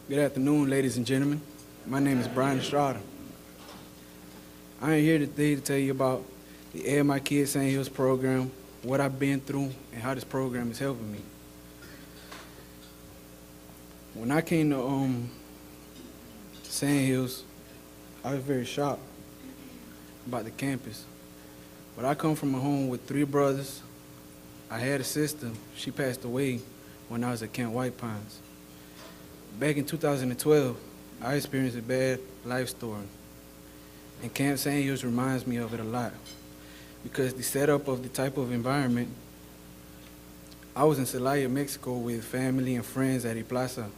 Good afternoon, ladies and gentlemen. My name is Brian Estrada. I am here today to tell you about the AMIkids Sand Hills program, what I've been through, and how this program is helping me. When I came to Sand Hills, I was very shocked about the campus. But I come from a home with 3 brothers. I had a sister. She passed away when I was at Camp White Pines. Back in 2012, I experienced a bad life story, and Camp Sand Hills reminds me of it a lot because the setup of the type of environment, I was in Salado, Mexico with family and friends at a Plaza.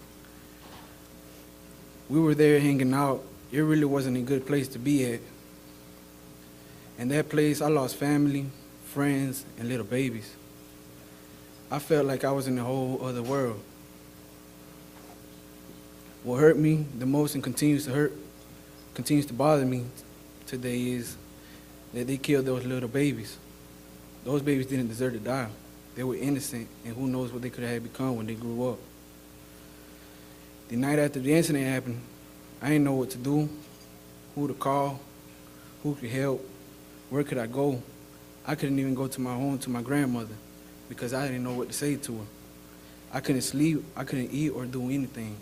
We were there hanging out. It really wasn't a good place to be at. In that place, I lost family, friends, and little babies. I felt like I was in a whole other world. What hurt me the most and continues to bother me today is that they killed those little babies. Those babies didn't deserve to die. They were innocent, and who knows what they could have become when they grew up. The night after the incident happened, I didn't know what to do, who to call, who could help, where could I go. I couldn't even go to my home to my grandmother because I didn't know what to say to her. I couldn't sleep, I couldn't eat or do anything.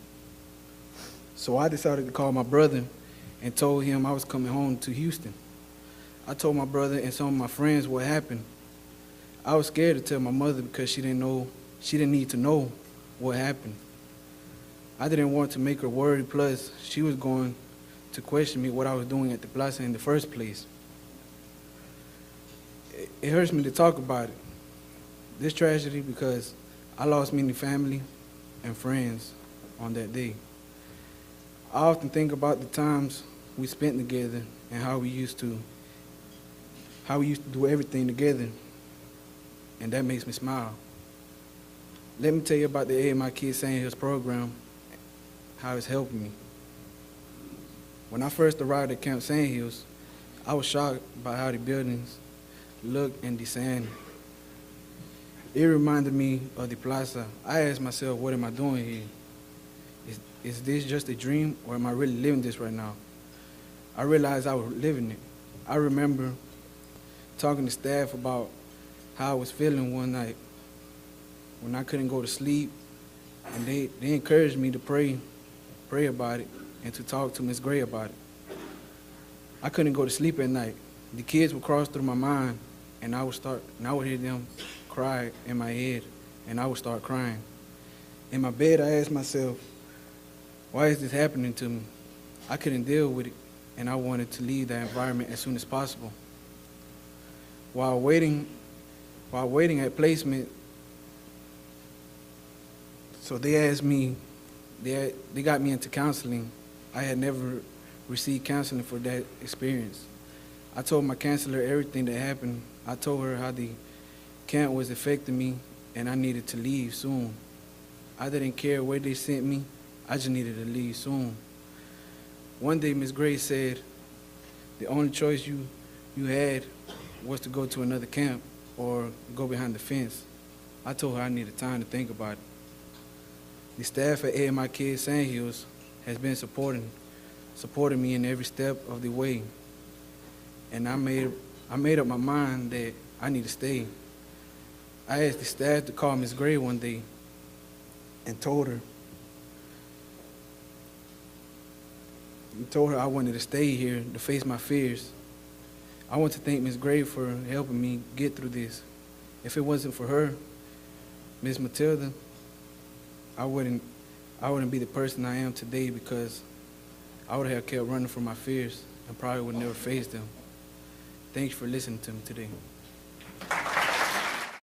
So I decided to call my brother and told him I was coming home to Houston. I told my brother and some of my friends what happened. I was scared to tell my mother because she didn't need to know what happened. I didn't want to make her worry, plus she was going to question me what I was doing at the Plaza in the first place. It hurts me to talk about it, this tragedy, because I lost many family and friends on that day. I often think about the times we spent together and how we used to do everything together, and that makes me smile. Let me tell you about the AMIkids Sand Hills program, how it's helping me. When I first arrived at Camp Sand Hills, I was shocked by how the buildings looked and the sand. It reminded me of the Plaza. I asked myself, what am I doing here? Is this just a dream, or am I really living this right now? I realized I was living it. I remember talking to staff about how I was feeling one night when I couldn't go to sleep, and they encouraged me to pray about it and to talk to Miss Gray about it. I couldn't go to sleep at night. The kids would cross through my mind, and I would hear them cry in my head, and I would start crying. In my bed, I asked myself, why is this happening to me? I couldn't deal with it, and I wanted to leave that environment as soon as possible. While waiting at placement, so they asked me, they got me into counseling. I had never received counseling for that experience. I told my counselor everything that happened. I told her how the camp was affecting me, and I needed to leave soon. I didn't care where they sent me. I just needed to leave soon. One day, Miss Gray said, the only choice you had was to go to another camp or go behind the fence. I told her I needed time to think about it. The staff at AMIkids Sand Hills has been supporting me in every step of the way. And I made up my mind that I need to stay. I asked the staff to call Miss Gray one day and told her I wanted to stay here to face my fears. I want to thank Ms. Gray for helping me get through this. If it wasn't for her, Ms. Matilda, I wouldn't be the person I am today, because I would have kept running from my fears and probably would never face them. Thanks for listening to me today.